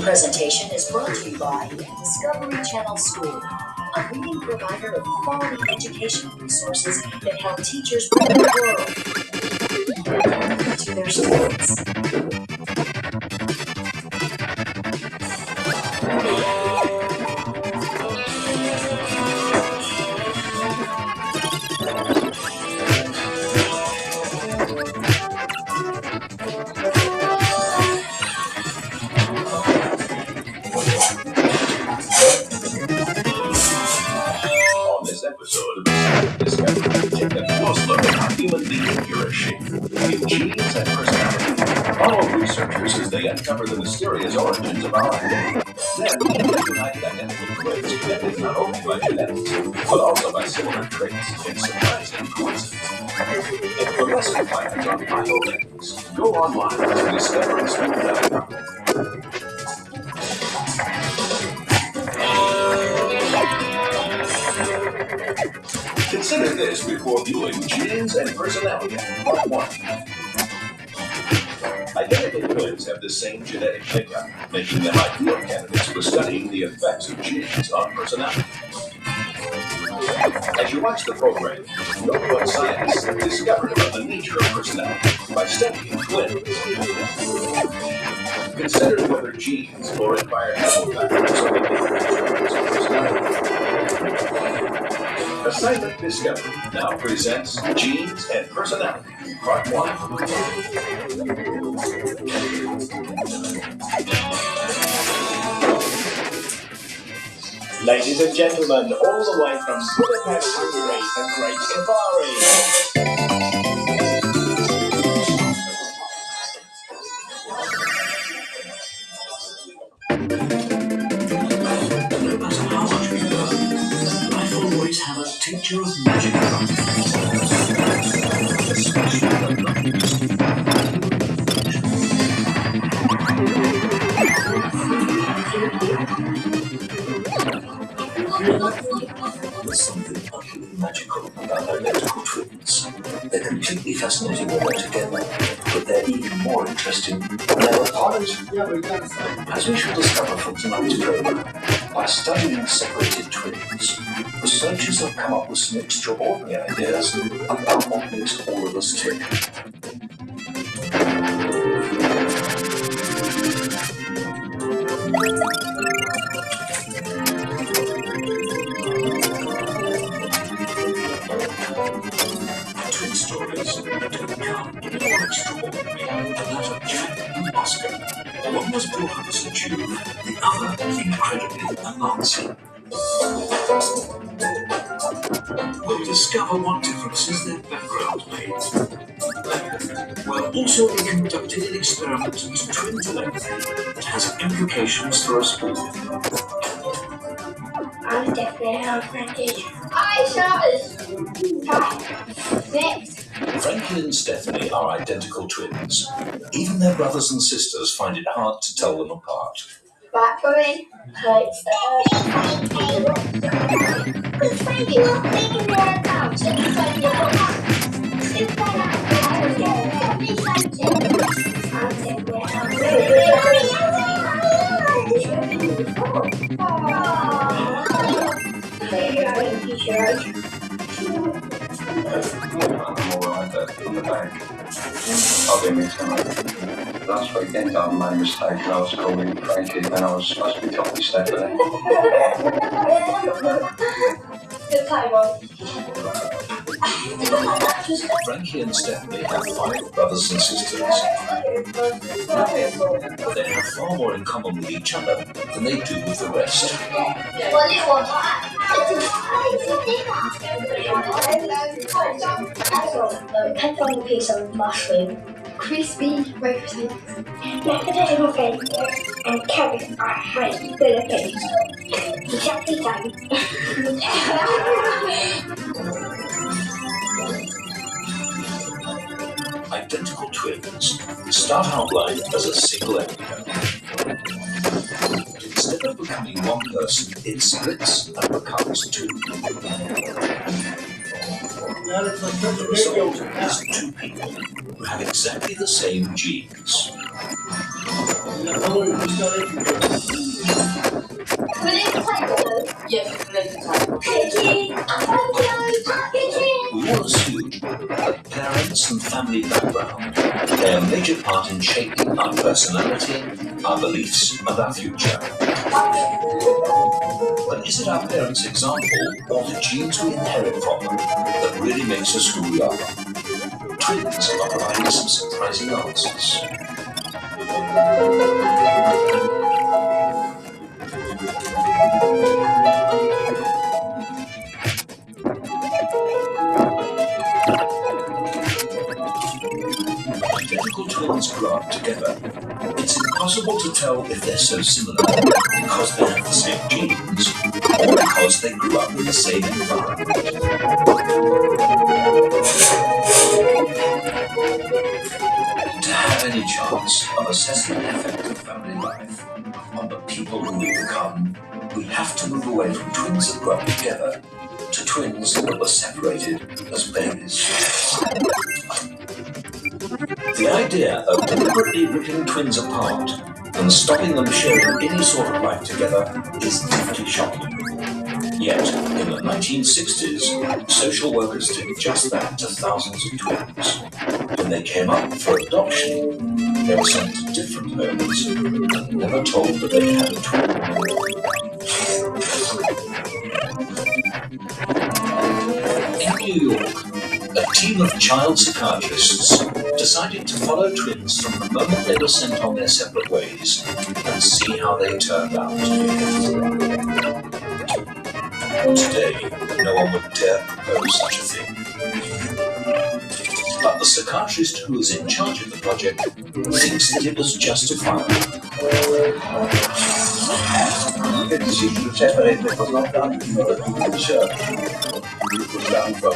Presentation is brought to you by Discovery Channel School, a leading provider of quality educational resources that help teachers bring the world to their students. Episode of Discovery, take a close look at how human behavior is shaped in genes and personality. Follow researchers as they uncover the mysterious origins of our identity. Then, united identical twins connected not only by genetics, but also by similar traits and surprising coincidences. If the lesson plans on bioethics, go online to discoveryspectrum.com. Consider this before viewing Genes and Personality, Part 1. Identical twins have the same genetic makeup, making them ideal candidates for studying the effects of genes on personality. As you watch the program, note what scientists have discovered about the nature of personality by studying twins. Consider whether genes or environmental factors are the personality. Assignment Discovery now presents Genes and Personality, Part 1. Ladies and gentlemen, all the way from Budapest, Hungary, the Great Safari. No matter how much we learn, life will always have a tincture of magic about it. There's something utterly magical about identical twins. They're completely fascinating when they're together, but they're even more interesting when they're apart. As we shall discover from tonight's program, by studying separated twins, researchers have come up with some extraordinary ideas about what makes all of us tick. Twin stories don't become any more extraordinary than that of Jack and Oscar. One was brought up as a Jew, the other incredibly a Nazi. We'll discover what differences their backgrounds made. We'll also be conducting an experiment into twin telepathy that has implications for us all. I'm definitely not Frankie. I shot 5, 6. Frankie and Stephanie are identical twins. Even their brothers and sisters find it hard to tell them apart. Back for me. Because Frankie was thinking more about it. I'm alright on the back. I'll give me tonight. Last weekend I made a mistake and I was calling Frankie and I was supposed to be talking Stephanie. Good time on. Frankie and Stephanie have 5 brothers and sisters. They have far more in common with each other than they do with the rest. Pepperoni piece of mushroom, crispy roasted, mashed potato flavor, and carrots are highly Philippines. Exactly done. Identical twins start out life as a single embryo. Instead of becoming one person, it splits and becomes 2. The result is 2 people who have exactly the same genes. Can we leave the table? Yes, you can leave the table. Thank you. We all assume that parents and family background play a major part in shaping our personality, our beliefs, and our future. But is it our parents' example or the genes we inherit from them that really makes us who we are? Twins are providing some surprising answers. Identical twins grow up together. It's impossible to tell if they're so similar because they have the same genes or because they grew up in the same environment. To have any chance of assessing the effect of family life on the people who we become, we have to move away from twins that grew up together to twins that were separated as babies. The idea of deliberately ripping twins apart and stopping them sharing any sort of life together is deeply shocking. Yet, in the 1960s, social workers did just that to thousands of twins. When they came up for adoption, they were sent to different homes and never told that they had a twin. In New York, a team of child psychiatrists decided to follow twins from the moment they were sent on their separate ways and see how they turned out. Today, no one would dare propose such a thing. But the psychiatrist who was in charge of the project thinks that it was justifiable. The decision to separate them was not done for the concern. It was done for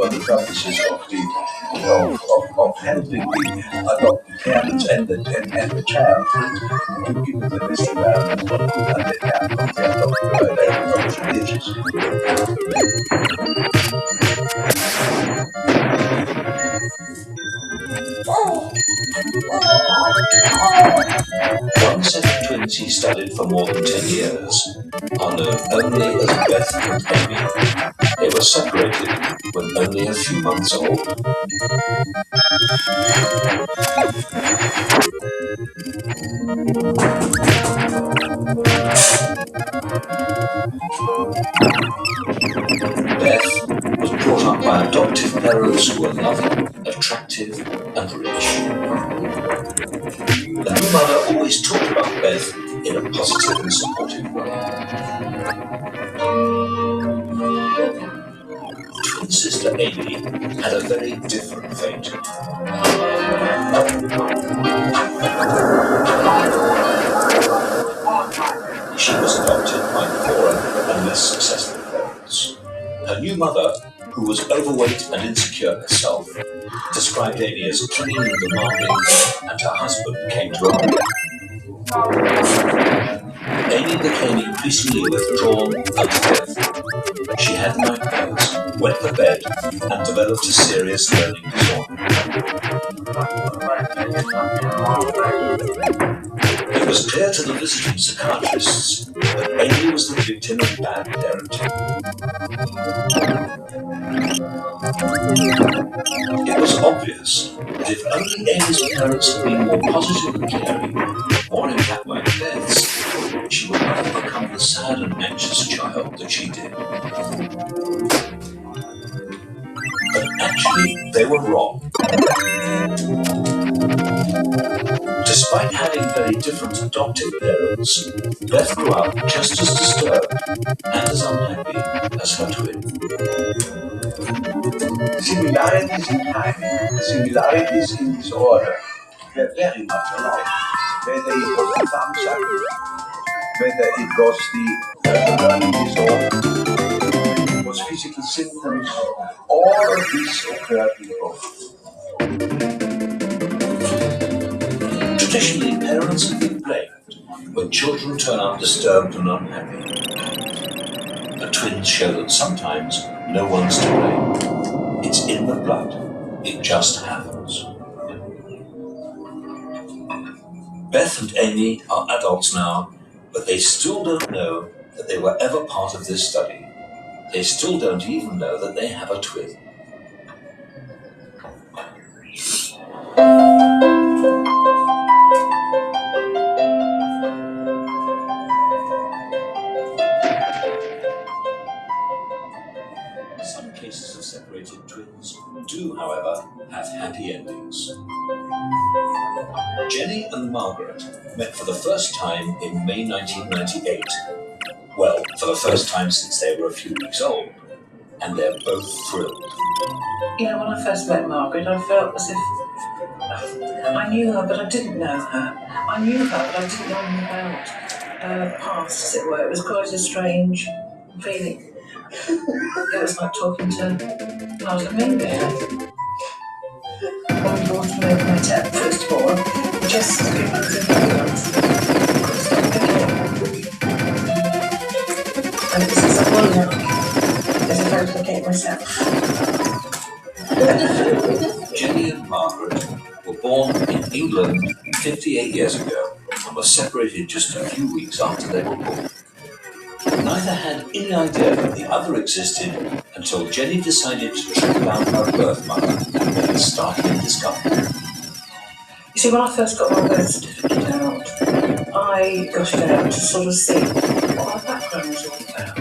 the purposes of helping the adopted parents and the child to give them the best environment and the care of their adoption ages. One set of twins he studied for more than 10 years are known only as Beth and Amy. They were separated when only a few months old. Beth was brought up by adoptive parents who were loving, attractive, and rich. The new mother always talked about Beth in a positive and supportive way. Twin sister Amy had a very different fate. She was adopted by poorer and less successful parents. Her new mother, who was overweight and insecure herself, described Amy as clingy and demanding, and her husband came to her. Amy became increasingly withdrawn and stiff. She had nightmares, wet the bed, and developed a serious learning disorder. It was clear to the visiting psychiatrists that Amy was the victim of bad parenting. It was obvious that if only Amy's parents had been more positive and caring, more in fact like Beth's, she would not have become the sad and anxious child that she did. But actually, they were wrong. Despite having very different adoptive parents, Beth grew up just as disturbed and as unhappy as her twin. Similarities in timing, similarities in disorder were very much alike. Whether it was the thumb sucking, whether it was the learning disorder, it was physical symptoms, all of this occurred in both. Traditionally, parents have been blamed when children turn out disturbed and unhappy. The twins show that sometimes no one's to blame. It's in the blood. It just happens. Beth and Amy are adults now, but they still don't know that they were ever part of this study. They still don't even know that they have a twin. Some cases of separated twins do, however, have happy endings. Jenny and Margaret met for the first time in May 1998. Well, for the first time since they were a few weeks old. And they're both thrilled. You know, when I first met Margaret, I felt as if I knew her, but I didn't know her. I knew her, but I didn't know anything about her past, as it were. It was quite a strange feeling. It was like talking to another me, really. When we brought him over my tap, first of all, just to give us a and this is a whole look. As if I was looking at myself. Jenny and Margaret were born in England 58 years ago and were separated just a few weeks after they were born. Neither had any idea that the other existed until Jenny decided to track down her birth mother and started in discovery. You see, when I first got my birth certificate out, I got it out to sort of see what my background was all about,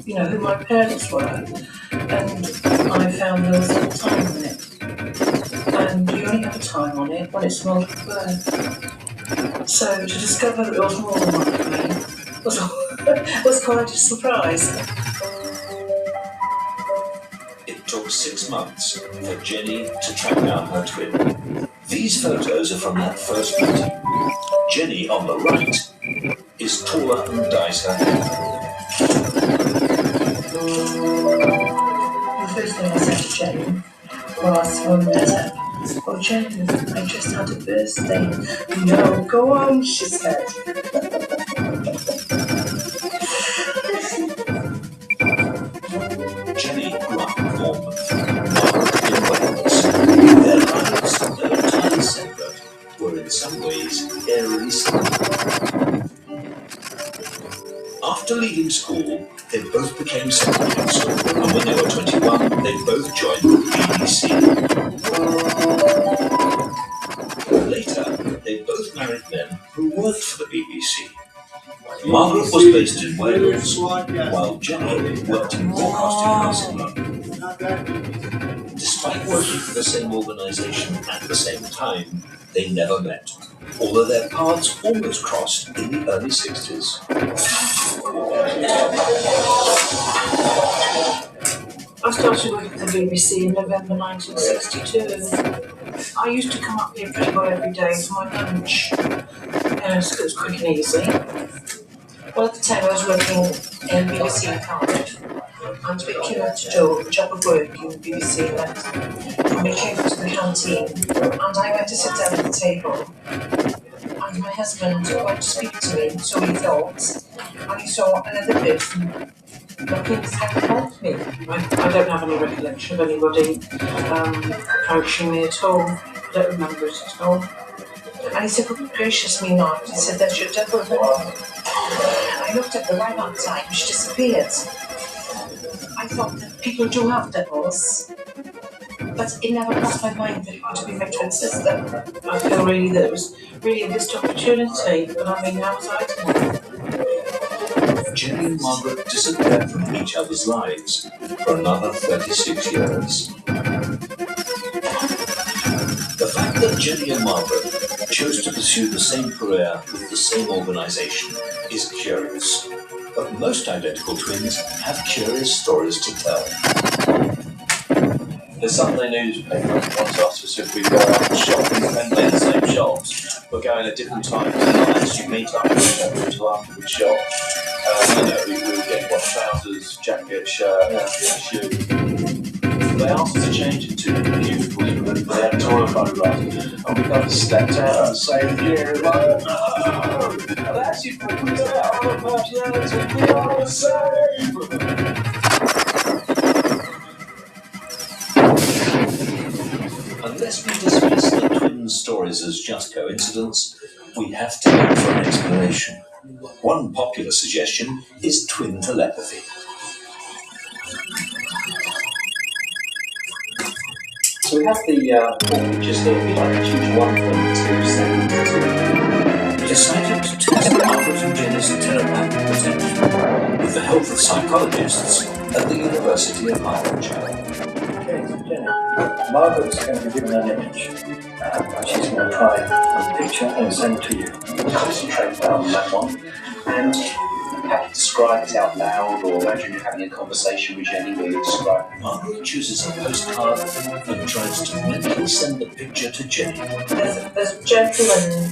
you know, who my parents were, and I found there was little time on it. And you only have a time on it when it's multiple birth. So to discover that there was more than one of me was quite a surprise. It took 6 months for Jenny to track down her twin. These photos are from that first meeting. Jenny on the right is taller and dyes her hair. The first thing I said to Jenny was when we met her, "Oh, Jenny, I just had a birthday." "No, go on," she said. Jenny grew up in Bournemouth, Margaret in Wales. Their lives, though entirely separate, were in some ways eerily similar. After leaving school, they both became second counsel, and when they were 21, they both joined the BBC. Later, they both married men who worked for the BBC. Margaret was based in Wales, while Jenny worked in Broadcasting House in London. Despite working for the same organisation at the same time, they never met, although their paths almost crossed in the early 60s. I started working for the BBC in November 1962. I used to come up here pretty well every day for my lunch. So it was quick and easy. Well, at the time I was working in BBC in Cardiff, and we came out to do a job of work in BBC event. And we came to the canteen, and I went to sit down at the table. And my husband went to speak to me, so he thought, and he saw another person looking at me. I don't have any recollection of anybody approaching me at all. I don't remember it at all. And he said, "Good gracious me not." He said, "There's your double." I looked at the right on time, she disappeared. I thought that people do have devils, but it never crossed my mind that it would be my twin sister. I feel really that it was really a missed opportunity, but I mean, how was I to know? Jenny and Margaret disappeared from each other's lives for another 36 years. The fact that Jenny and Margaret chose to pursue the same career with the same organisation is curious, but most identical twins have curious stories to tell. The Sunday newspaper once asked us if we'd go out and shop independently in the same shops, but go in at different times and not actually meet up with each other until after we shop. We would get trousers, jacket, shirt, shoes. They asked us to change it to beautiful for the editorial photograph, and we kind of stepped out at the same year, like, "No! And actually put this out of personality, we are the same!" Unless we dismiss the twin stories as just coincidence, We have to look for an explanation. One popular suggestion is twin telepathy. So we have the 4 pictures here. If you'd like to choose one of them to send to. We decided to test Margaret and Jenny's telepathic potential with the help of psychologists at the University of Hertfordshire. Okay, so Jenny, Margaret's going to be given an image. She's going to try a picture and send to you. Concentrate on that one. And have to describe it out loud, or imagine you're having a conversation with Jenny where you describe it. Margaret chooses a postcard and tries to mentally send the picture to Jenny. There's a gentleman,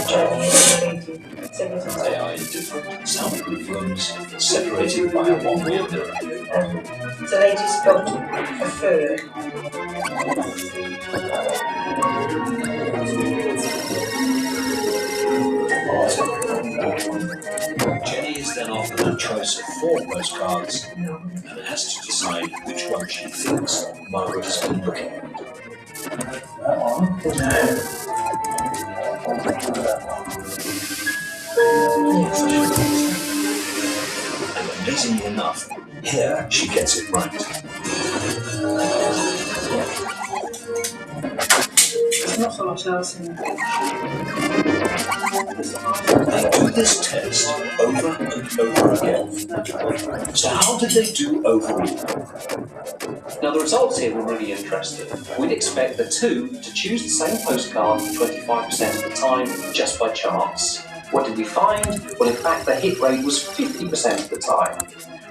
Jenny, and a lady. They are in different soundproof rooms, separated by a one-way mirror. The lady's got a fur. Jenny is then offered a choice of 4 postcards and has to decide which one she thinks Margaret has been looking at. And amazingly enough, here she gets it right. There's not so much else in there. They do this test over and over again. So how did they do overall? Now the results here were really interesting. We'd expect the 2 to choose the same postcard 25% of the time just by chance. What did we find? Well, in fact, the hit rate was 50% of the time.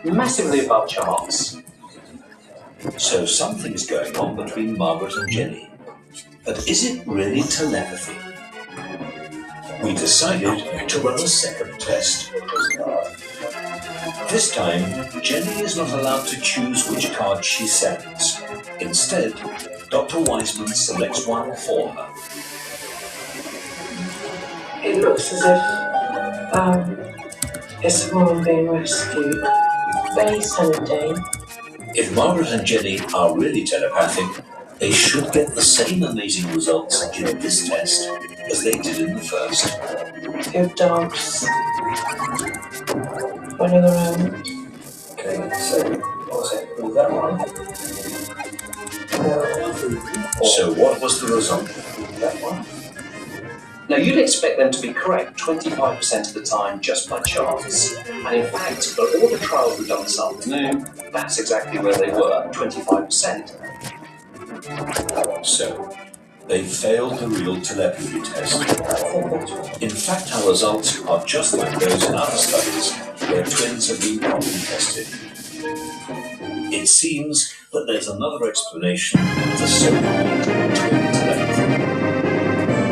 Massively above chance. So something's going on between Margaret and Jenny. But is it really telepathy? We decided to run a second test. This time, Jenny is not allowed to choose which card she sends. Instead, Dr. Wiseman selects one for her. It looks as if it's a woman being rescued. Very sunny day. If Margaret and Jenny are really telepathic, they should get the same amazing results in this test as they did in the first. Your dogs running around. Okay, so what's it? Was that one? So what was the result? That one? Now you'd expect them to be correct 25% of the time just by chance. And in fact, for all the trials we've done this afternoon, that's exactly where they were, 25%. So, they failed the real telepathy test. In fact, our results are just like those in other studies where twins have been properly tested. It seems that there's another explanation for so-called twin telepathy.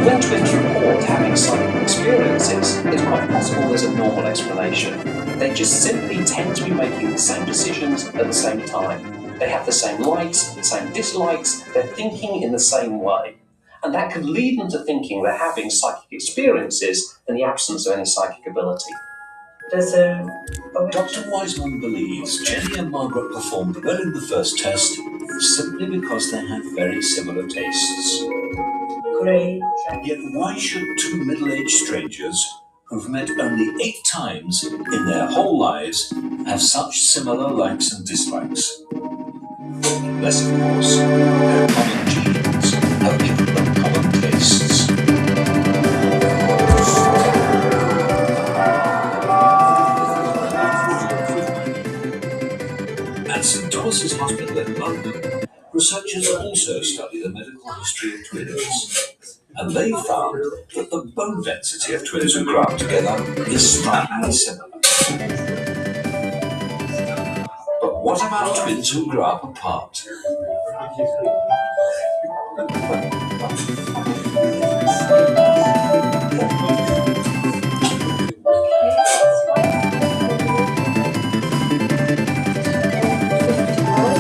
When twins report having psychic experiences, it's quite possible there's a normal explanation. They just simply tend to be making the same decisions at the same time. They have the same likes, the same dislikes, they're thinking in the same way. And that could lead them to thinking they're having psychic experiences in the absence of any psychic ability. There's Dr. Wiseman believes Jenny and Margaret performed well in the first test simply because they had very similar tastes. grey. Yet why should 2 middle-aged strangers who've met only 8 times in their whole lives have such similar likes and dislikes? Unless, of course, their common genes have given them common tastes. At St. Thomas's Hospital in London, researchers also study the medical history of twins. And they found that the bone density of twins who grow up together is strikingly similar. But what about twins who grow up apart?